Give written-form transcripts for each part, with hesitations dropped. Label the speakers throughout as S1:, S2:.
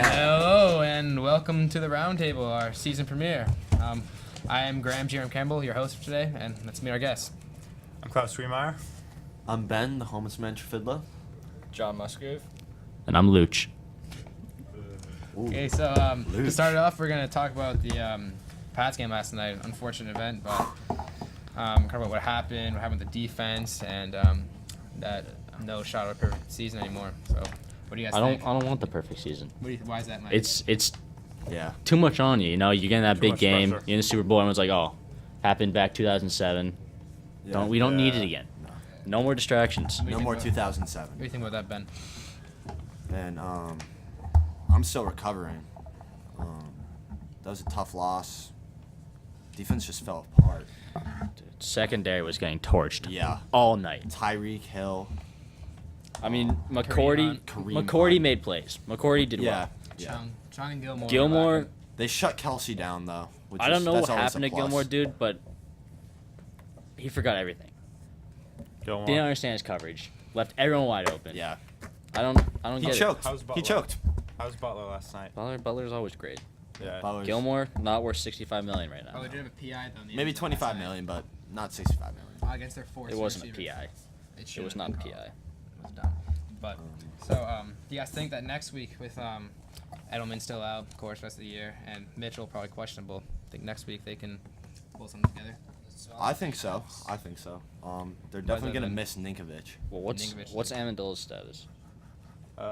S1: Hello and welcome to the Roundtable, our season premiere. I am Graham Jerome Campbell, your host for today, and let's meet our guests.
S2: I'm Klaus Sweemeyer.
S3: I'm Ben, the homeless man Fiddler.
S4: John Musgrave.
S5: And I'm Luch.
S1: Okay, so to start it off, we're going to talk about the Pats game last night. Unfortunate event, but talk about what happened with the defense, and that no shot at a perfect season anymore. So, what do you guys think?
S5: I don't want the perfect season.
S1: Why is that, Mike?
S5: It's
S3: Yeah.
S5: too much on you. You know, you're getting that
S2: Too
S5: big
S2: much
S5: game.
S2: pressure.
S5: You're in the Super Bowl. Everyone's like, "Oh, happened back 2007. We don't need it again. No more distractions."
S1: What do you
S3: No
S1: think
S3: more
S1: about-
S3: 2007.
S1: What do you think about that, Ben?
S3: And I'm still recovering. That was a tough loss. Defense just fell apart.
S5: Secondary was getting torched.
S3: Yeah.
S5: All night.
S3: Tyreek Hill.
S5: I mean,
S1: Kareem
S5: McCourty
S3: Hunt.
S5: made plays. McCourty did
S3: Yeah.
S5: well.
S3: Yeah.
S1: Chung and Gilmore.
S5: Gilmore,
S3: They shut Kelsey down though.
S5: I don't know
S3: that's
S5: what
S3: always
S5: happened
S3: a
S5: to
S3: plus.
S5: Gilmore, dude, but he forgot everything.
S2: Gilmore.
S5: Didn't understand his coverage. Left everyone wide open.
S3: Yeah.
S5: I don't
S3: He
S5: get
S3: choked.
S2: How's Butler?
S3: He choked.
S2: How's Butler last night?
S5: it. Butler's always great.
S2: Yeah.
S3: Butler's-
S5: Gilmore, not worth $65 million right now.
S1: Oh, they did have a PI though.
S3: Maybe 25 million, but not 65 million.
S1: Against their force.
S5: It wasn't a PI. It was not a PI.
S1: It was dumb. But so, do you guys think that next week with Edelman still out, of course, rest of the year, and Mitchell probably questionable, think next week they can pull something together?
S3: I think so. They're definitely gonna
S1: then-
S3: miss Ninkovich.
S5: Well,
S1: Ninkovich
S5: what's
S1: did.
S5: Amendola's status?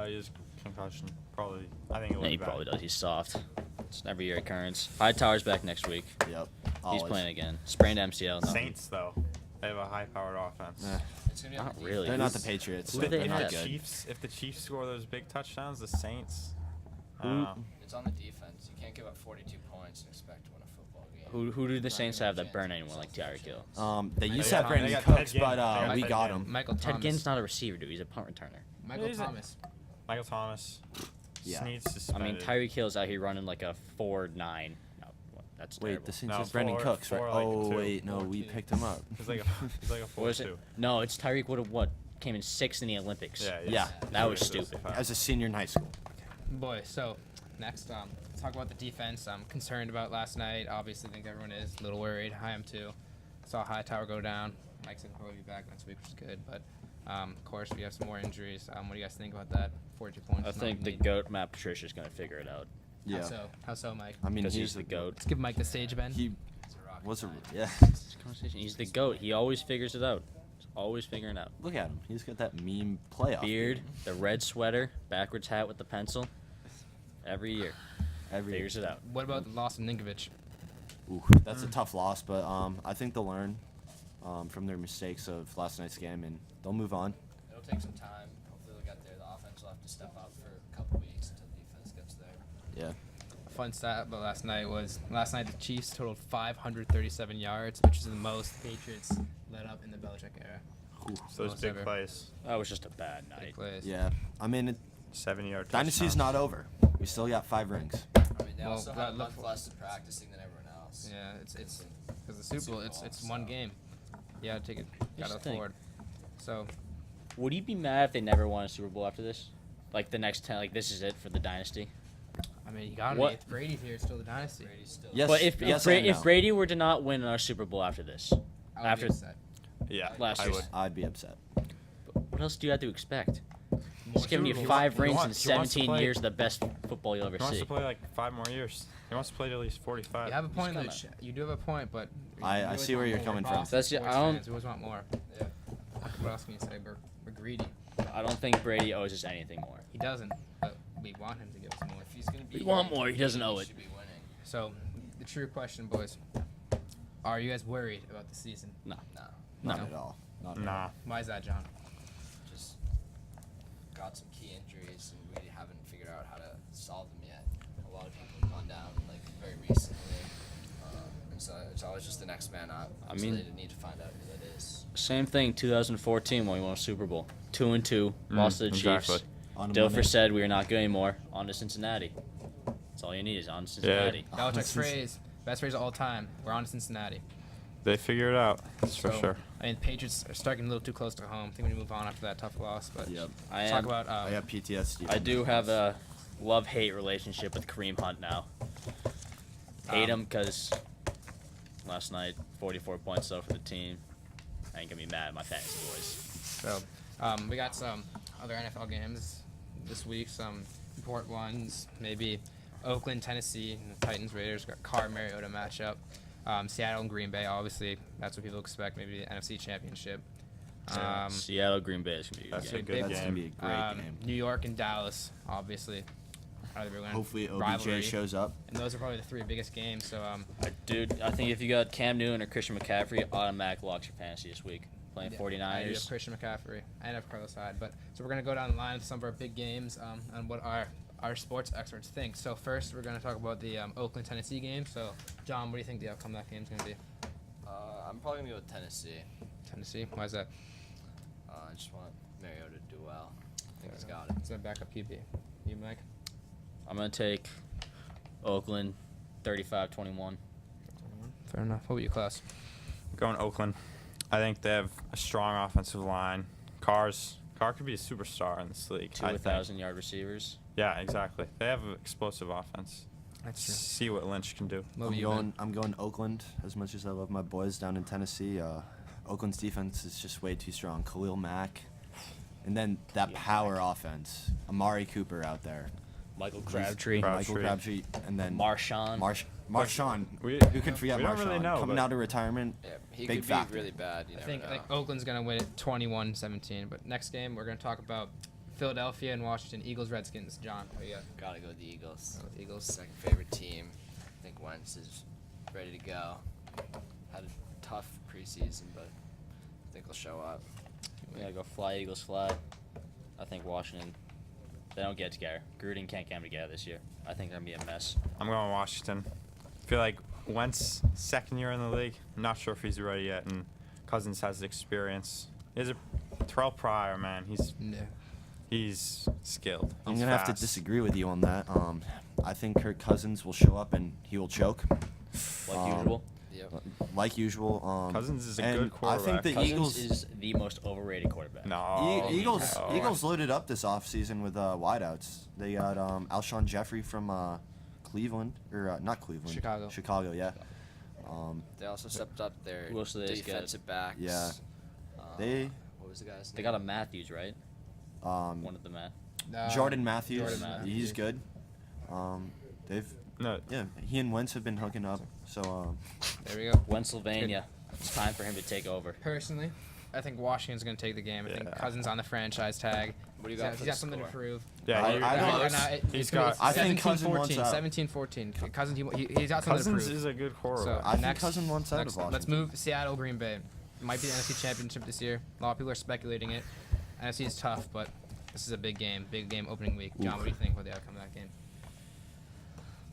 S2: His concussion. Probably. I think
S5: Yeah, he probably does. He's soft. It's an every year occurrence. Hightower's back next week.
S3: Yep.
S5: He's
S3: Always.
S5: playing again. Sprained MCL. No.
S2: Saints though. They have a high-powered offense.
S3: Eh,
S4: It's gonna be on
S5: Not
S4: the
S5: really.
S3: they're
S4: defense.
S3: not the Patriots.
S5: Who do they
S3: They're
S5: have?
S3: not good.
S2: If the Chiefs score those big touchdowns, the Saints. I don't know.
S4: It's on the defense. You can't give up 42 points and expect to win a football game.
S5: Who do the Saints have that burn anyone like Tyreek Hill?
S3: They used to
S1: got
S3: have
S1: Tom-
S3: Brandon
S2: they got
S3: Cooks,
S2: Ted Ginn.
S3: but
S2: They got
S3: we
S2: Ted
S3: got
S2: Ginn.
S3: him.
S1: Michael
S5: Ted
S1: Thomas.
S5: Ginn's not a receiver, dude. He's a punt returner.
S1: Michael
S2: Is it?
S1: Thomas.
S2: Michael Thomas.
S3: Yeah.
S2: Sneed's
S5: I
S2: suspended.
S5: mean, Tyreek Hill's out here running like a 4.9. No, that's
S3: Wait,
S5: terrible.
S3: the Saints
S2: No,
S3: have Brandon
S2: four-
S3: Cooks, right?
S2: four, like,
S3: Oh
S2: two.
S3: wait, no, we
S1: 4-2.
S3: picked him up.
S2: He's like a
S5: What was it?
S2: 4-2.
S5: No, it's Tyreek would have came in 6th in the Olympics.
S3: Yeah.
S5: That was stupid.
S3: As a senior in high school.
S1: Boy, so next, talk about the defense. I'm concerned about last night. Obviously, I think everyone is a little worried. I am too. Saw Hightower go down. Mike's gonna probably be back next week, which is good. But of course, we have some more injuries. What do you guys think about that? 42 points.
S5: I
S1: is
S5: think
S1: not
S5: the
S1: neat.
S5: GOAT Matt Patricia's gonna figure it out.
S3: Yeah.
S1: How so, Mike?
S3: I mean,
S5: Because he's the GOAT.
S1: Let's give Mike the stage, Ben.
S3: He
S4: It's a rocket
S3: was a
S4: science.
S3: yeah.
S5: He's the GOAT. He always figures it out. He's always figuring it out.
S3: Look at him. He's got that meme playoff
S5: Beard, the red sweater, backwards hat with the pencil. Every year,
S3: every
S5: figures it out.
S1: What about the loss of Ninkovich?
S3: Ooh, that's a tough loss, but I think they'll learn from their mistakes of last night's game and they'll move on.
S4: It'll take some time. Hopefully they'll get there. The offense will have to step up for a couple weeks until the defense gets there.
S3: Yeah.
S1: A fun stat about last night the Chiefs totaled 537 yards, which is the most Patriots led up in the Belichick era.
S2: So those
S1: Most
S2: big
S1: ever.
S2: plays.
S5: That was just a bad
S1: Big
S5: night.
S1: plays.
S3: Yeah. I mean,
S2: 7-yard
S3: dynasty's
S2: touchdowns.
S3: not over. We still got 5 rings.
S4: I mean, they
S1: Well,
S4: also
S1: God,
S4: have a
S1: look
S4: month
S1: for-
S4: less of practicing than everyone else.
S1: Yeah, it's because the Super Bowl, it's one game. Yeah, take it. Gotta
S5: Just think.
S1: afford. So
S5: Would you be mad if they never won a Super Bowl after this? Like the next 10, like this is it for the dynasty.
S1: I mean, you gotta
S5: What-
S1: be. If Brady's here, it's still the dynasty.
S4: Brady's still.
S3: Yes.
S5: But if
S3: yes
S5: Bra-
S3: and
S5: if
S3: no.
S5: Brady were to not win a Super Bowl after this,
S1: I would
S5: after
S1: be upset.
S2: Yeah.
S5: last
S2: I
S5: year.
S2: would.
S3: I'd be upset.
S5: what else do you have to expect?
S1: More
S5: He's giving you
S1: Super Bowls.
S5: 5
S2: He
S5: rings in
S2: wants- he wants to
S5: 17
S2: play-
S5: years of the best football you'll ever
S2: He wants
S5: see.
S2: to play like 5 more years. He wants to play to at least 45.
S1: You have a point,
S5: kinda-
S1: Luch. You do have a point, but
S3: I
S1: we always
S3: see where
S1: want
S3: you're
S1: more.
S3: coming
S1: We're
S3: from.
S1: Boston
S5: That's- I
S1: sports
S5: don't-
S1: fans. We always want more.
S4: Yeah.
S1: What else can you say? We're greedy.
S5: I don't think Brady owes us anything more.
S1: He doesn't, but we want him to give us more.
S4: If he's gonna be.
S5: We want
S4: here,
S5: more, he doesn't owe it.
S4: Should be winning.
S1: So, the true question, boys: are you guys worried about the season?
S4: No.
S3: Not
S1: No.
S3: at all. Not at all.
S2: Nah.
S1: Why is that, John?
S4: Just got some key injuries and we haven't figured out how to solve them yet. A lot of people have gone down like very recently, and so it's always just the next man up.
S5: I
S4: so
S5: mean-
S4: they need to find out who that is.
S5: Same thing 2014 when we won a Super Bowl. 2-2, lost to the
S2: exactly.
S5: Chiefs.
S3: On a
S5: Dilfer
S3: Monday.
S5: said we are not good anymore. On to Cincinnati. That's all you need is on to Cincinnati.
S1: Belichick's phrase, best phrase of all time. We're on to Cincinnati.
S2: They figure it out. That's for
S1: So,
S2: sure.
S1: I mean, the Patriots are starting a little too close to home. I think we need to move on after that tough loss. But
S3: Yep.
S5: I
S1: talk
S5: am.
S1: about
S3: I have PTSD.
S5: I do have a love-hate relationship with Kareem Hunt now. Hate him because last night, 44 points though for the team. I ain't gonna be mad at my fantasy boys.
S1: So, we got some other NFL games this week, some important ones. Maybe Oakland, Tennessee, and the Titans, Raiders, got Carr, Mariota matchup. Seattle and Green Bay, obviously, that's what people expect. Maybe the NFC Championship.
S5: Seattle, Green Bay is gonna be a
S2: That's
S5: good
S2: a
S5: game.
S2: good
S3: That's gonna be
S2: game.
S3: a great game.
S1: New York and Dallas, obviously.
S3: Hopefully OBJ
S1: rivalry.
S3: shows up.
S1: And those are probably the three biggest games. So,
S5: Dude, I think if you got Cam Newton or Christian McCaffrey, automatic locks your fantasy this week. Playing
S1: I
S5: 49ers.
S1: do have Christian McCaffrey. I have Carlos Hyde. But so we're gonna go down the line with some of our big games and what our sports experts think. So first, we're gonna talk about the Oakland Tennessee game. So, John, what do you think the outcome of that game is gonna be?
S4: I'm probably gonna go with Tennessee.
S1: Tennessee. Why is that?
S4: I just want Mariota to do well. I think he's got it.
S1: It's a backup QB. You, Mike?
S5: I'm going to take Oakland 35-21.
S1: Fair enough. What about you, Klaus?
S2: Going Oakland. I think they have a strong offensive line. Carr could be a superstar in this league.
S5: Two 1,000-yard receivers.
S2: Yeah, exactly. They have an explosive offense.
S1: That's true.
S2: See what Lynch can do.
S1: What about you, man?
S3: I'm going Oakland as much as I love my boys down in Tennessee. Oakland's defense is just way too strong. Khalil Mack. And then that power offense. Amari Cooper out there.
S5: Michael Crabtree.
S3: Michael Crabtree. And then
S5: Marshawn.
S3: Marshawn.
S2: We-
S3: Who can forget
S2: we
S3: Marshawn?
S2: don't really know,
S3: Coming
S2: but-
S3: out of retirement.
S4: Yeah, he
S3: Big
S4: could
S3: factor.
S4: be really bad. You
S1: I
S4: never
S1: think
S4: know.
S1: like Oakland's gonna win it 21-17. But next game, we're gonna talk about Philadelphia and Washington. Eagles, Redskins. John, what you got?
S4: Gotta go with the Eagles.
S1: Go with Eagles.
S4: Second favorite team. I think Wentz is ready to go. Had a tough preseason, but I think he'll show up.
S5: Yeah, go fly, Eagles, fly. I think Washington, they don't get it together. Gruden can't get them together this year. I think they're going to be a mess.
S2: I'm going Washington. I feel like Wentz, second year in the league. I'm not sure if he's ready yet, and Cousins has the experience. He's a Terrell Pryor, man. He's skilled.
S3: I'm
S2: He's
S3: going to have to
S2: fast.
S3: disagree with you on that. I think Kirk Cousins will show up and he will choke.
S5: Like usual.
S4: Yep.
S3: Like usual.
S2: Cousins is a
S3: and
S2: good quarterback.
S3: I think the
S5: Cousins
S3: Eagles
S5: is the most overrated quarterback.
S2: No.
S3: Eagles
S2: no.
S3: Eagles loaded up this offseason with wideouts. They got Alshon Jeffrey from Cleveland or not Cleveland. Chicago, yeah.
S4: They also stepped up their
S5: Who else do they get?
S4: defensive backs.
S3: Yeah.
S4: Uh,
S3: They
S4: What was the guy's
S5: They
S4: name?
S5: got a Matthews, right? One of the Matt.
S3: Jordan Matthews.
S1: Jordan Matthews.
S3: He's good. They've
S2: No.
S3: he and Wentz have been hooking up. So
S1: There we go.
S5: Pennsylvania. It's time for him to take over.
S1: Personally, I think Washington's going to take the game. I think
S2: Yeah.
S1: Cousins on the franchise tag.
S4: What do you
S1: He's
S4: got
S1: got,
S4: for
S1: he's
S4: the
S1: got something to
S4: score?
S1: prove.
S2: Yeah,
S3: I
S2: you-
S3: don't-
S2: he's got.
S3: I think Cousins
S1: 17-14,
S3: wants out.
S1: 17-14. Cousins, he's got something
S2: Cousins
S1: to prove.
S2: is a good
S1: So,
S2: quarterback.
S3: I think
S1: next,
S3: Cousins wants out of
S1: let's
S3: Washington.
S1: move Seattle, Green Bay. Might be the NFC Championship this year. A lot of people are speculating it. NFC is tough, but this is a big game opening week. John, what do you think about the outcome of that game?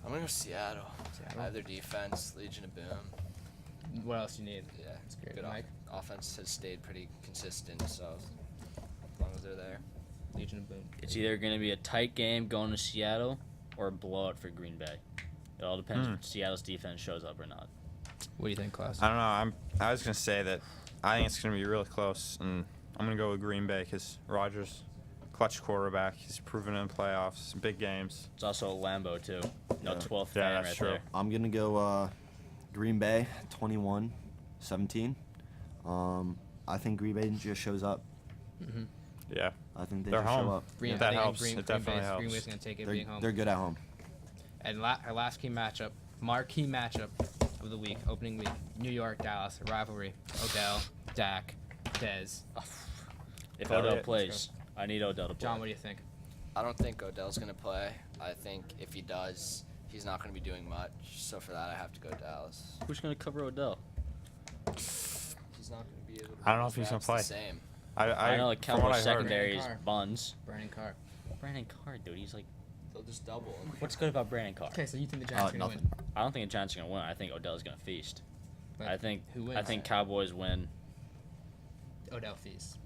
S4: I'm gonna go Seattle.
S1: Seattle?
S4: I have their defense, Legion of Boom.
S1: What else you need?
S4: Yeah,
S1: That's great.
S4: Good
S1: Mike?
S4: offense has stayed pretty consistent, so as long as they're there.
S1: Legion of Boom.
S5: It's either going to be a tight game going to Seattle or a blowout for Green Bay. It all depends if Seattle's defense shows up or not.
S1: What do you think, Klaus?
S2: I don't know. I was gonna say that I think it's gonna be really close, and I'm gonna go with Green Bay because Rodgers, clutch quarterback. He's proven in playoffs, big games.
S5: It's also a Lambeau, too. No
S3: Yeah.
S5: 12th
S2: Yeah,
S5: fan
S2: that's
S5: right
S2: true.
S5: there.
S3: I'm gonna go Green Bay 21-17. I think Green Bay just shows up.
S1: Mm-hmm.
S2: Yeah,
S3: I think they
S2: They're
S3: just
S2: home.
S3: show up.
S1: Green,
S2: That
S1: I think
S2: helps.
S1: Green,
S2: It definitely helps.
S1: Green Bay's going to take it being home.
S3: They're good at home.
S1: And our last key matchup, marquee matchup of the week, opening week, New York, Dallas, rivalry, Odell, Dak, Dez.
S5: If
S2: Elliott.
S5: Odell plays, I need Odell to play.
S1: John, what do you think?
S4: I don't think Odell's gonna play. I think if he does, he's not gonna be doing much. So for that, I have to go Dallas.
S5: Who's going to cover Odell?
S4: He's not gonna be able to.
S2: I don't know
S4: his
S2: if he's gonna
S4: routes
S2: play.
S4: The same.
S5: I know the
S2: from what
S5: Cowboys
S2: I heard,
S5: secondary is
S1: Carr.
S5: buns.
S1: Brandon Carr.
S5: Brandon Carr, dude, he's like,
S4: They'll just double him.
S5: what's good about Brandon Carr?
S1: Okay, so you think the Giants are going to
S3: Nothing.
S1: win?
S5: I don't think the Giants are going to win. I think Odell's going to feast.
S1: But
S5: I think
S1: who wins?
S5: I think Cowboys win,
S1: Odell feast,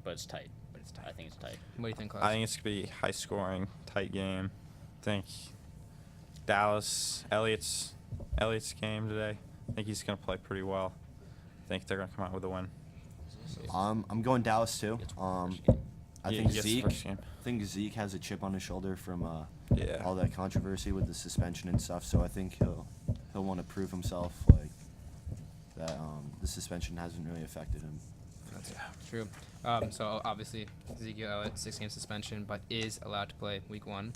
S5: but it's tight.
S1: but it's tight.
S5: I think it's tight.
S1: What do you think, Klaus?
S2: I think it's gonna be high scoring, tight game. I think Dallas, Elliott's game today. I think he's gonna play pretty well. I think they're gonna come out with a win.
S3: I'm going Dallas too.
S5: It's one first game.
S3: I
S2: He
S3: think
S2: gets the
S3: Zeke.
S2: first game.
S3: I think Zeke has a chip on his shoulder from
S2: Yeah.
S3: all that controversy with the suspension and stuff. So I think he'll want to prove himself like that. The suspension hasn't really affected him.
S1: That's true. So obviously Ezekiel Elliott 6-game suspension, but is allowed to play week 1.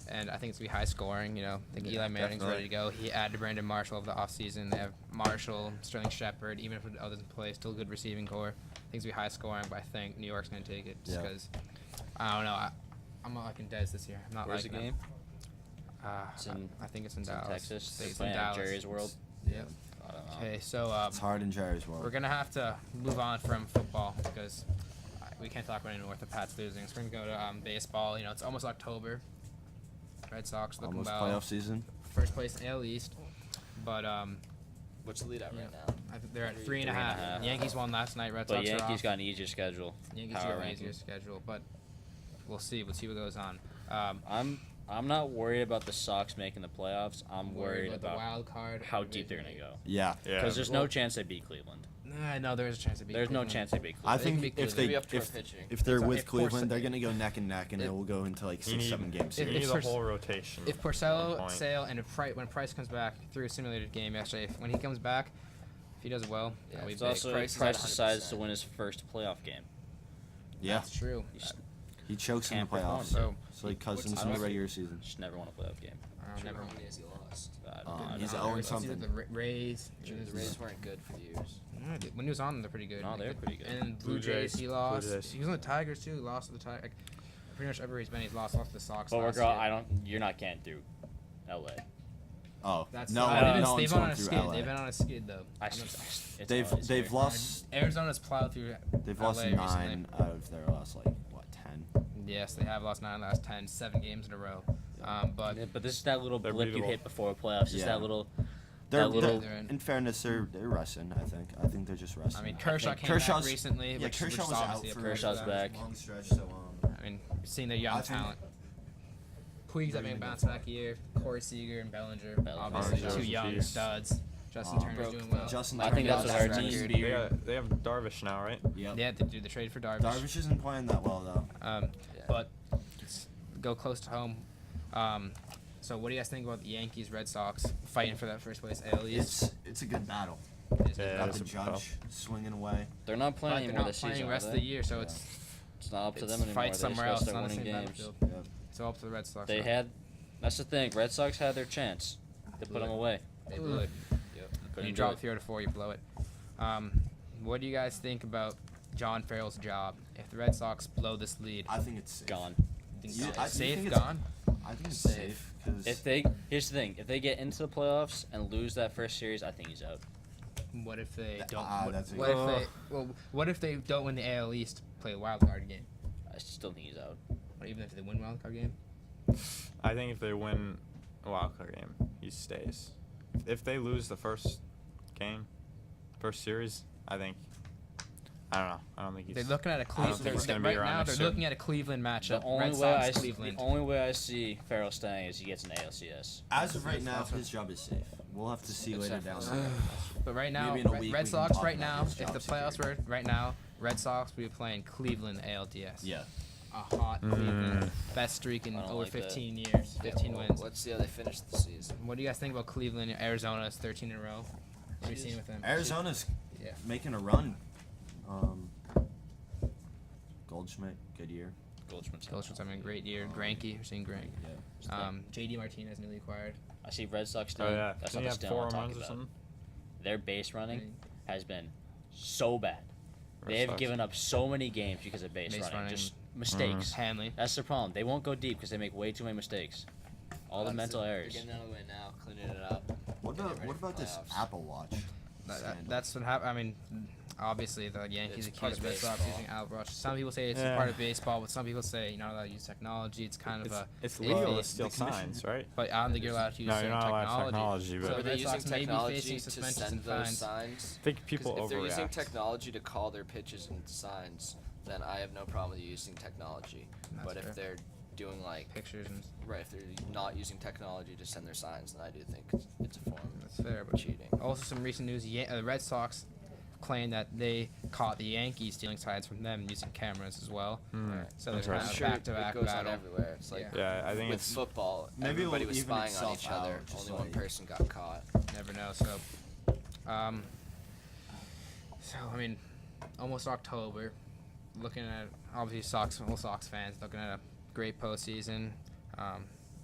S1: And I think it's going to be high scoring. I think Eli Manning's
S2: definitely.
S1: ready to go. He added Brandon Marshall over the offseason. They have Marshall, Sterling Shepard, even if it doesn't play, still a good receiving core. I think it's going to be high scoring, but I think New York's going to take it just
S3: Yeah.
S1: because, I don't know, I'm not liking Dez this year. I'm not
S5: Where's the
S1: liking
S5: game?
S1: It's I think it's in
S5: It's in
S1: Dallas.
S5: Texas. They're
S1: It's in
S5: playing at
S1: Dallas.
S5: Jerry's World.
S1: Yeah.
S5: I don't know.
S1: Okay, so
S3: It's hard in Jerry's world.
S1: we're going to have to move on from football because we can't talk about anymore with the Pats losing. So we're going to go to baseball. It's almost October. Red Sox looking
S3: Almost
S1: about
S3: playoff season.
S1: first place in AL East, but
S4: What's the lead at right now?
S1: I think they're at 3.5.
S5: 3.5.
S1: Yankees won last night. Red
S5: But
S1: Sox are
S5: Yankees
S1: off.
S5: got an easier schedule.
S1: Yankees
S5: power
S1: got an
S5: ranking.
S1: easier schedule, but we'll see. We'll see what goes on.
S5: I'm not worried about the Sox making the playoffs. I'm worried
S1: the
S5: about
S1: wild card.
S5: how deep they're gonna go.
S3: Yeah.
S2: Yeah.
S5: Because there's
S1: well-
S5: no chance they beat Cleveland.
S1: No, there's a chance to beat.
S5: There's no
S1: Cleveland.
S5: chance they beat
S3: I
S5: Cleveland.
S3: think
S1: They can
S3: if
S1: be
S3: they
S4: Maybe up to our
S3: if,
S4: pitching.
S3: if they're
S1: If
S3: with
S1: Porcello-
S3: Cleveland, they're gonna go neck and neck, and it will go into like
S2: You
S3: 6-7
S2: need-
S3: games.
S2: You
S1: If-
S2: need
S1: if
S2: the
S1: Pers-
S2: whole rotation.
S1: If
S2: at one
S1: Porcello,
S2: point.
S1: Sale, and when Price comes back through a simulated game yesterday, when he comes back, if he does well,
S4: Yeah,
S1: that'll be
S5: It's
S1: big.
S5: also
S4: Price
S5: Price,
S4: is at
S5: decides to
S4: 100%.
S5: win his first playoff game.
S3: Yeah,
S1: That's true.
S5: He just,
S3: he chokes in the
S5: Can't perform.
S3: playoffs.
S1: So,
S3: So like
S4: what's
S3: Cousins
S4: his
S3: in the
S4: record?
S3: regular season.
S5: just never won a playoff game.
S1: Never
S4: How
S1: mind.
S4: many has he lost?
S3: He's
S1: I don't
S3: 0
S1: know.
S3: and
S1: It's either
S3: something.
S1: The Rays.
S4: The Rays weren't good for years.
S1: When he was on, they're pretty good.
S5: No, they're pretty good.
S1: And
S2: Blue
S1: Blue Jays,
S2: Jays,
S1: he
S2: Blue
S1: lost.
S2: Jays.
S1: He was on the Tigers too. He lost to the Tigers. Pretty much everywhere he's been, he's lost to the Sox.
S5: But
S1: last
S5: we're going.
S1: year.
S5: You're not getting through LA.
S3: Oh,
S1: That's
S3: no,
S1: they've been,
S3: no
S1: they've
S3: one's
S1: been on
S3: going
S1: a
S3: through
S1: skid.
S3: LA.
S1: They've been on a skid though.
S5: It's
S3: They've
S5: always
S3: they've
S5: here.
S3: lost
S1: Arizona's plowed through.
S3: they've lost
S1: LA
S3: 9
S1: recently.
S3: out of their last like what 10.
S1: Yes, they have lost 9 last 10, 7 games in a row. But
S5: Yeah, but this is that little
S2: They're
S5: blip you
S2: beatable.
S5: hit before playoffs. Just
S3: Yeah.
S5: that little.
S3: They're,
S5: That little-
S3: they're- in fairness, they're resting. I think they're just resting.
S1: I mean,
S3: now.
S1: Kershaw
S5: think
S1: came
S3: Kershaw's-
S1: back recently.
S3: yeah,
S1: which
S3: Kershaw
S1: is
S3: was out
S1: obviously a
S3: for
S1: plus
S5: Kershaw's
S1: for
S5: back.
S1: them.
S3: long stretch. So
S1: I mean, seeing their young
S3: I think-
S1: talent. Puig's having a bounce back year. Corey Seager and Bellinger,
S5: Bellinger.
S1: obviously
S2: Bellinger.
S1: two young
S2: Jeez.
S1: studs. Justin Turner's
S4: broke
S1: doing
S4: the-
S1: well.
S3: Justin
S5: I think
S3: Turner
S5: that's
S3: got
S5: what our
S3: that
S5: team-
S3: record.
S2: They have Darvish now, right?
S3: Yep.
S1: Yeah, they traded for Darvish.
S3: Darvish isn't playing that well though.
S4: Yeah.
S1: But it's go close to home. So what do you guys think about the Yankees, Red Sox fighting for that first place AL East?
S3: It's a good battle.
S1: It's
S2: Yeah,
S3: Got
S2: it's
S3: the
S2: a
S3: Judge
S2: tough.
S3: swinging away.
S5: They're not
S1: but
S5: playing
S1: they're
S5: anymore
S1: not
S5: this
S1: playing
S5: season.
S1: the rest
S5: are
S1: of
S5: they?
S1: the year, so
S3: Yeah.
S5: It's not up to
S1: it's
S5: them anymore.
S1: fight
S5: They
S1: somewhere
S5: just
S1: else. It's
S5: start
S1: not the
S5: winning
S1: same
S5: games.
S1: battlefield.
S3: Yeah.
S1: It's all up to the Red Sox.
S5: They
S1: now.
S5: had. That's the thing. Red Sox had their chance. They put them away.
S1: They would.
S4: Yep.
S1: When
S5: Couldn't
S1: you
S5: do
S1: drop
S5: it.
S1: 3 to 4, you blow it. What do you guys think about John Farrell's job if the Red Sox blow this lead?
S3: I think it's safe.
S5: Gone.
S3: You-
S1: It's
S3: I
S1: safe,
S3: think it's-
S1: gone.
S3: I think it's
S4: Safe.
S3: safe because
S5: If here's the thing. If they get into the playoffs and lose that first series, I think he's out.
S1: What if they
S3: Th-
S1: don't?
S3: ah, that's a-
S1: what if they? Well, what if they don't win the AL East? Play a wild card game,
S5: I still think he's out.
S1: or even if they win wild card game.
S2: I think if they win a wild card game, he stays. If they lose the first game, first series, I think. I don't know. I don't think he's.
S1: They're looking at a
S2: I don't
S1: Cleveland.
S2: think he's gonna be
S1: Right
S2: around
S1: now,
S2: next
S1: they're
S2: year.
S1: looking at a Cleveland matchup.
S5: The only
S1: Red
S5: way
S1: Sox,
S5: I see,
S1: Cleveland.
S5: the only way I see Farrell staying is he gets an ALCS.
S3: as of right now, his job is safe. We'll have to see later down the road.
S1: But right now,
S3: Maybe in a
S1: Red,
S3: week
S1: Red
S3: we can
S1: Sox
S3: talk
S1: right
S3: about
S1: now,
S3: his
S1: if the
S3: job
S1: playoffs were
S3: security.
S1: right now, Red Sox would be playing Cleveland ALDS.
S3: Yeah.
S1: A hot Cleveland. Best streak in
S5: I don't
S1: over
S5: like that.
S1: 15 years.
S4: Yeah,
S1: 15
S4: well,
S1: wins.
S4: Let's see how they finish the season.
S1: What do you guys think about Cleveland? Arizona's 13 in a row. What are you seeing with them?
S3: Arizona's
S1: Yeah.
S3: making a run. Goldschmidt, good year.
S1: Goldschmidt's having a great year. Granke, we're seeing Granke.
S3: Yeah.
S1: JD Martinez newly acquired.
S5: I see Red Sox
S2: Oh
S5: doing.
S2: yeah.
S5: That's
S2: Didn't
S5: not
S2: he
S5: the
S2: have
S5: still
S2: 4
S5: I'm
S2: home runs
S5: talking
S2: or
S5: about.
S2: something?
S5: Their base running
S1: Right.
S5: has been so bad.
S2: Red
S5: They have
S2: Sox.
S5: given up so many games because of base,
S1: Base
S5: running.
S1: running.
S5: Just mistakes.
S1: Hanley.
S5: That's the problem. They won't go deep because they make way too many mistakes. All the mental errors.
S4: They're getting out of the way now, cleaning it up.
S3: What
S4: Getting
S3: about
S4: ready
S3: what
S4: for
S3: about this
S4: playoffs.
S3: Apple Watch? scandal?
S1: That's what happened. I mean, obviously the Yankees
S4: It's part
S1: accuse
S4: of
S1: Red Sox
S4: baseball.
S1: using Apple Watch. Some people say it's
S2: Yeah.
S1: part of baseball, but some people say you're not allowed to use technology. It's kind of
S2: It's
S1: a
S2: legal
S1: iffy.
S2: to steal
S3: the commission-
S2: signs, right?
S1: But I don't think you're allowed to use
S2: No,
S1: certain
S2: you're not allowed technology,
S1: So
S2: but-
S1: the
S4: Are they
S1: Red
S4: using
S1: Sox may be
S4: technology
S1: facing
S4: to
S1: suspensions
S4: send
S1: and
S4: those
S1: fines.
S4: signs?
S2: I think people
S4: 'Cause if they're using
S2: overreact.
S4: technology to call their pitches and signs, then I have no problem with you using technology.
S1: That's
S4: But
S1: fair.
S4: if they're doing like
S1: Pictures and
S4: right, if they're not using technology to send their signs, then I do think it's a form
S1: that's fair.
S4: of
S1: But
S4: cheating.
S1: also some recent news: the Red Sox claimed that they caught the Yankees stealing signs from them using cameras as well. So there's kind
S4: I'm
S1: of
S4: sure
S1: back-to-back
S4: it goes
S1: battle.
S4: on everywhere. It's like
S2: Yeah, I think
S4: with
S2: it's
S4: football,
S3: Maybe
S4: everybody
S3: it'll
S4: was
S3: even
S4: spying on
S3: itself
S4: each other.
S3: out, just
S4: Only one
S3: like-
S4: person got caught.
S1: Never know. So, I mean, almost October. Looking at obviously whole Sox fans looking at a great postseason. I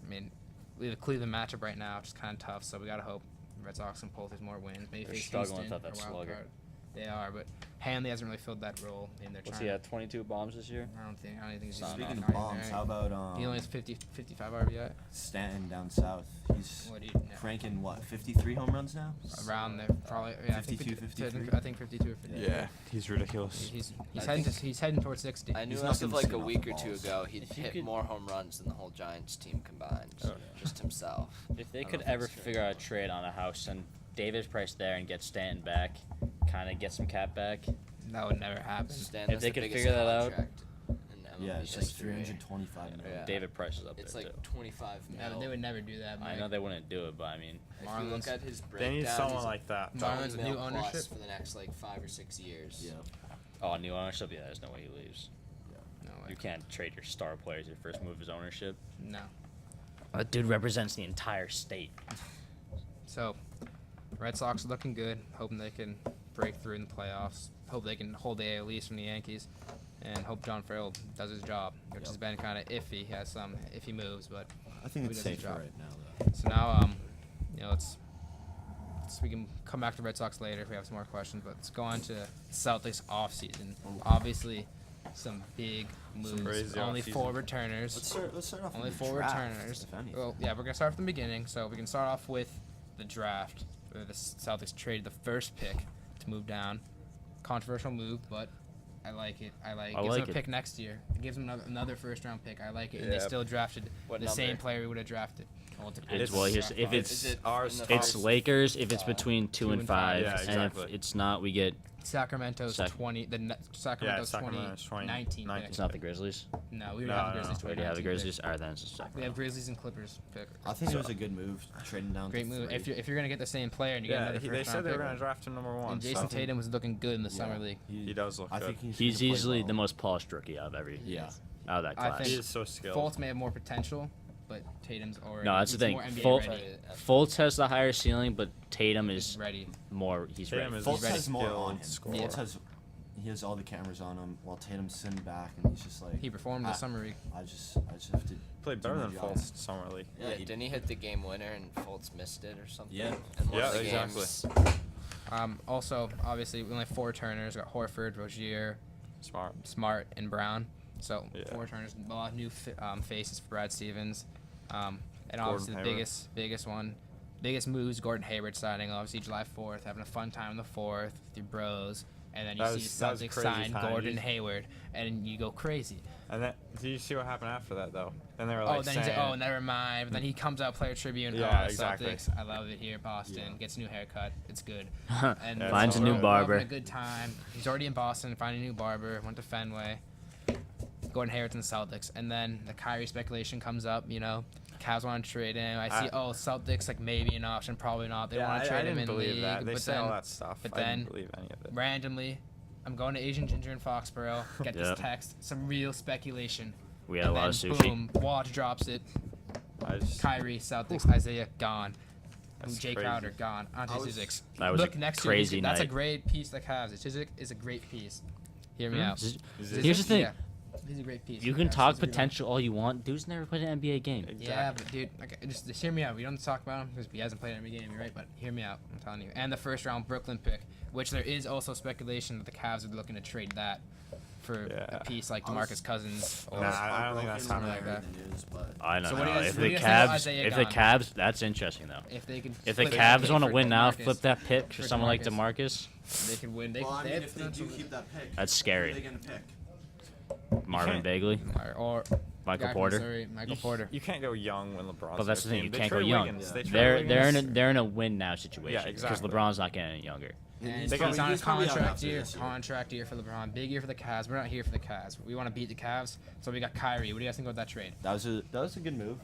S1: mean, we have a Cleveland matchup right now, which is kind of tough. So we gotta hope Red Sox can pull through more wins. Maybe
S5: They're
S1: face
S5: struggling
S1: Houston
S5: without that
S1: or wild
S5: slugger.
S1: card. They are, but Hanley hasn't really filled that role. And they're
S5: What's
S1: trying.
S5: he at? 22 bombs this year?
S1: I don't think he's
S5: Not
S3: Speaking
S5: enough.
S3: of bombs, how about
S1: He only has 55 RBI.
S3: Stanton down south? He's
S1: What
S3: cranking what, 53 home runs now?
S1: around there, probably. Yeah,
S3: 52, 53?
S1: I think 52 or 53.
S2: yeah, he's ridiculous.
S1: He's
S4: I
S1: he's heading towards 60.
S4: I knew
S3: He's
S4: as
S3: not
S4: of
S3: gonna
S4: like
S3: see
S4: a
S3: enough
S4: week or two
S3: balls.
S4: ago, he'd
S5: If you
S4: hit
S5: could-
S4: more home runs than the whole Giants team combined.
S1: Oh.
S4: Just himself.
S5: If they
S4: I don't
S5: could
S4: know if
S5: ever
S4: that's true.
S5: figure out a trade on a house, send Davis Price there and get Stanton back, kind of get some cap back.
S1: That would never happen.
S4: Stan,
S5: If
S4: that's
S5: they
S4: the
S5: could
S4: biggest
S5: figure that out-
S4: contract in
S3: Yeah,
S4: MLB
S3: it's like
S4: history.
S3: 325 million.
S4: Yeah.
S5: David Price is up
S4: It's
S5: there
S4: like
S5: too.
S4: 25
S1: No,
S4: mil.
S1: they would never do that.
S5: I
S1: Mike.
S5: know they wouldn't do it, but I mean,
S4: If you
S1: Marlins-
S4: look at his
S2: They
S4: breakdown,
S2: need someone
S4: he's
S2: like that.
S1: Marlins-
S4: 20
S1: new
S4: mil plus
S1: ownership?
S4: for the next like 5 or 6 years.
S3: Yeah.
S5: oh, new ownership, yeah, there's no way he leaves.
S1: No way.
S5: You can't trade your star players your first move is ownership.
S1: No.
S5: That dude represents the entire state.
S1: So, Red Sox are looking good. Hoping they can break through in the playoffs. Hope they can hold the AL East from the Yankees. And hope John Farrell does his job, which has been kind of iffy. He has some iffy moves, but
S3: I think
S1: Who
S3: it's
S1: does his
S3: safe for
S1: job?
S3: right now, though.
S1: so now, we can come back to Red Sox later if we have some more questions. But let's go on to Celtics offseason. Obviously, some big moves.
S2: crazy
S1: Only
S2: offseason.
S1: 4 returners.
S3: Let's start off
S1: Only
S3: with the
S1: 4
S3: draft,
S1: returners.
S3: if anything.
S1: Well, yeah, we're gonna start from the beginning. So we can start off with the draft, where the Celtics traded the first pick to move down. Controversial move, but I like it.
S5: I
S1: Gives
S5: like
S1: them a
S5: it.
S1: pick next year. It gives them another first round pick. I like it, and they
S2: Yeah.
S1: still drafted
S4: What
S1: the same
S4: number?
S1: player we would have drafted. Well, it depends
S5: It's
S1: on
S5: well,
S1: the
S5: here's,
S1: draft
S5: if
S1: process.
S5: it's
S4: Is it
S2: ours,
S4: in the
S5: it's
S4: first-
S5: Lakers, if it's between 2 and 5,
S2: Yeah,
S5: and
S2: exactly.
S5: if it's not, we get
S1: Sacramento's
S5: Sac-
S1: 20. Sacramento's
S2: Sacramento's
S1: 2019 pick.
S5: it's not the Grizzlies.
S1: No, we
S2: No,
S1: have the
S2: no,
S1: Grizzlies.
S5: We already have the
S1: 2019
S5: Grizzlies.
S1: pick.
S5: All right, then it's just
S1: We have Grizzlies and Clippers pick.
S3: I think
S5: So-
S3: it was a good move, trading down
S1: Great
S3: to
S1: move.
S3: 3.
S1: If you're gonna get the same player and you get
S2: Yeah,
S1: another
S2: they
S1: first
S2: said
S1: round
S2: they were
S1: pick,
S2: going to draft him number 1.
S1: and Jason
S2: so.
S1: Tatum was looking good in the summer league.
S2: He does look
S3: I
S2: good.
S3: think
S5: He's
S3: gonna play
S5: easily
S3: well.
S5: the most polished rookie out of every
S3: Yeah.
S5: out of that
S1: I
S5: class.
S1: think
S2: He is so skilled.
S1: Fultz may have more potential, but Tatum's already.
S5: No, that's the
S1: he's
S5: thing.
S1: more NBA
S5: Fultz,
S1: ready.
S5: Fultz has the higher ceiling, but Tatum
S1: He's
S5: is
S1: ready.
S5: more. He's
S2: Tatum
S5: ready.
S2: is
S3: Fultz
S2: ready.
S3: has more on him.
S2: Skilled
S3: Fultz
S2: scorer.
S3: he has all the cameras on him, while Tatum's sitting back, and he's just like.
S1: He performed in the summer league.
S3: I just have to.
S2: Played
S3: do
S2: better
S3: my
S2: than
S3: job.
S2: Fultz summer league.
S4: Yeah,
S3: Yeah, he-
S4: didn't he hit the game winner and Fultz missed it or something?
S3: Yeah.
S4: In one
S2: Yeah,
S4: of the
S2: exactly.
S4: games.
S1: Also, obviously, we only have 4 returners. We got Horford, Rozier,
S2: Smart.
S1: Smart, and Brown. So
S2: Yeah.
S1: 4 returners. A lot of new faces for Brad Stevens. And obviously the
S2: Hayward.
S1: biggest one, biggest moves. Gordon Hayward signing obviously July 4th, having a fun time on the 4th with your bros, and then you
S2: That
S1: see
S2: was-
S1: the
S2: that was a
S1: Celtics
S2: crazy
S1: sign
S2: time.
S1: Gordon
S2: You-
S1: Hayward, and you go crazy.
S2: And then, did you see what happened after that though? Then they were like
S1: Then
S2: saying,
S1: he's like, oh, never mind. But then he comes out Player Tribune.
S2: Yeah,
S1: oh,
S2: exactly.
S1: Celtics, I love it here, Boston.
S3: Yeah.
S1: Gets a new haircut. It's good. And
S2: Yeah,
S5: Finds a
S2: so
S5: new
S2: we're
S5: barber.
S1: Having a good time. He's already in Boston. Finding a new barber. Went to Fenway. Gordon Hayward's in the Celtics, and then the Kyrie speculation comes up. Cavs want to trade him. I see. Celtics like maybe an option, probably not. They
S2: Yeah,
S1: want
S2: I
S1: to trade him
S2: didn't
S1: in
S2: believe
S1: league,
S2: that. They
S1: but
S2: say
S1: then
S2: all that stuff.
S1: but
S2: I
S1: then
S2: didn't believe any of it.
S1: randomly, I'm going to Asian Ginger in Foxborough. Get
S5: Yep.
S1: this text. Some real speculation.
S5: We had a
S1: And
S5: lot of
S1: then,
S5: sushi.
S1: Boom. Woj drops it.
S2: I just,
S1: Kyrie, Celtics, Isaiah gone.
S2: That's
S1: Jay
S2: crazy.
S1: Crowder gone. Ante
S3: I was-
S1: Zizic.
S5: That was a
S1: Look, next
S5: crazy
S1: year, that's a
S5: night.
S1: great piece the Cavs. Zizic is a great piece. Hear me out.
S2: Is
S5: Here's the thing.
S1: Yeah, he's a great piece.
S5: You
S1: for
S5: can
S1: the Cavs.
S5: talk
S1: He's a good guy.
S5: potential all you want. Dude's never played an NBA game.
S1: Yeah, but dude, just hear me out. We don't talk about him because he hasn't played every game, you're right? But hear me out. I'm telling you. And the first round Brooklyn pick, which there is also speculation that the Cavs are looking to trade that for
S2: Yeah.
S1: a piece like
S3: I was-
S1: DeMarcus Cousins. Or
S2: Nah, I don't think that's
S3: Broken
S2: happening.
S3: when I read the news, but
S5: I don't
S1: So what
S5: know.
S1: do you guys-
S5: If
S1: what do
S5: the
S1: you guys think about
S5: Cavs,
S1: Isaiah
S5: if the
S1: Gone?
S5: Cavs, that's interesting though.
S1: if they can,
S5: If the
S1: flip
S5: Cavs
S1: that
S5: want to
S1: pick
S5: win
S1: for
S5: now,
S1: DeMarcus,
S5: flip that pick for
S1: for
S5: someone like
S1: DeMarcus.
S5: DeMarcus.
S1: They could win. They,
S3: well, I
S1: they
S3: mean,
S1: have
S3: if they do
S1: potential.
S3: keep that pick,
S5: That's
S3: who
S5: scary.
S3: are they gonna pick?
S5: Marvin
S2: can't-
S5: Bagley,
S1: Or
S5: Michael
S1: guy from
S5: Porter.
S1: Missouri, Michael Porter.
S2: You can't go young when LeBron's.
S5: But that's the
S2: on
S5: thing.
S2: team.
S5: You
S2: They
S5: can't go
S2: traded
S5: young.
S2: Wiggins. They traded
S5: They're
S2: Wiggins.
S5: in a win now situation.
S2: exactly.
S5: Because LeBron's not getting any younger.
S3: And
S1: And
S3: he's
S2: They
S1: he's
S2: got-
S1: on a
S3: he's probably out
S1: contract
S3: after
S1: year.
S3: this year.
S1: Contract year for LeBron. Big year for the Cavs. We're not here for the Cavs. We want to beat the Cavs. So we got Kyrie. What do you guys think about that trade?
S3: That was a good move.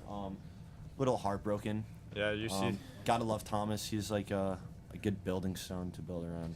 S3: Little heartbroken.
S2: Yeah, you see.
S3: Gotta love Thomas. He's like a good building stone to build around.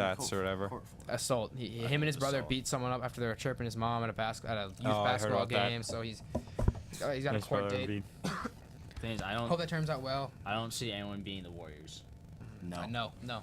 S2: stats or whatever.
S1: Assault. Him and his brother beat someone up after they were chirping his mom at a youth
S2: Oh, I heard
S1: basketball
S2: about that.
S1: game. So he's got a
S2: His
S1: court
S2: brother
S1: date.
S2: beat-
S5: Thing is,
S1: Hope that turns out well.
S5: I don't see anyone being the Warriors.
S3: No.
S1: No.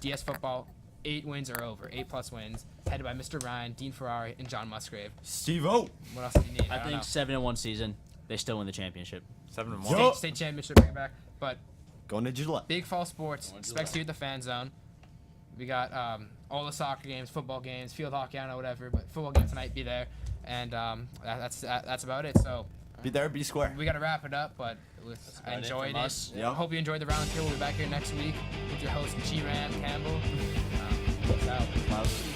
S1: DS football 8 wins or over, 8+ wins, headed by Mr. Ryan, Dean Ferrari, and John Musgrave.
S3: Steve-O.
S1: What else do you need?
S5: I
S1: don't
S5: think
S1: know.
S5: 7-1 season, they still win the championship.
S2: 7-1.
S3: Yup.
S1: State championship, bring it back. But
S3: Going to Gillette.
S1: Big Fall Sports
S5: Going to
S1: expects
S5: Gillette.
S1: you at the fan zone. We got all the soccer games, football games, field hockey, I don't know, whatever. But football game tonight, be there. And that's about it. So
S3: Be there, be square.
S1: we got to wrap it up, but
S5: That's
S1: I
S5: about it
S1: enjoyed
S5: from
S1: it.
S5: us.
S3: Yep.
S1: Hope you enjoyed the Roundtable. We'll be back here next week with your host, G-Ram Campbell. Peace out.
S5: Klaus.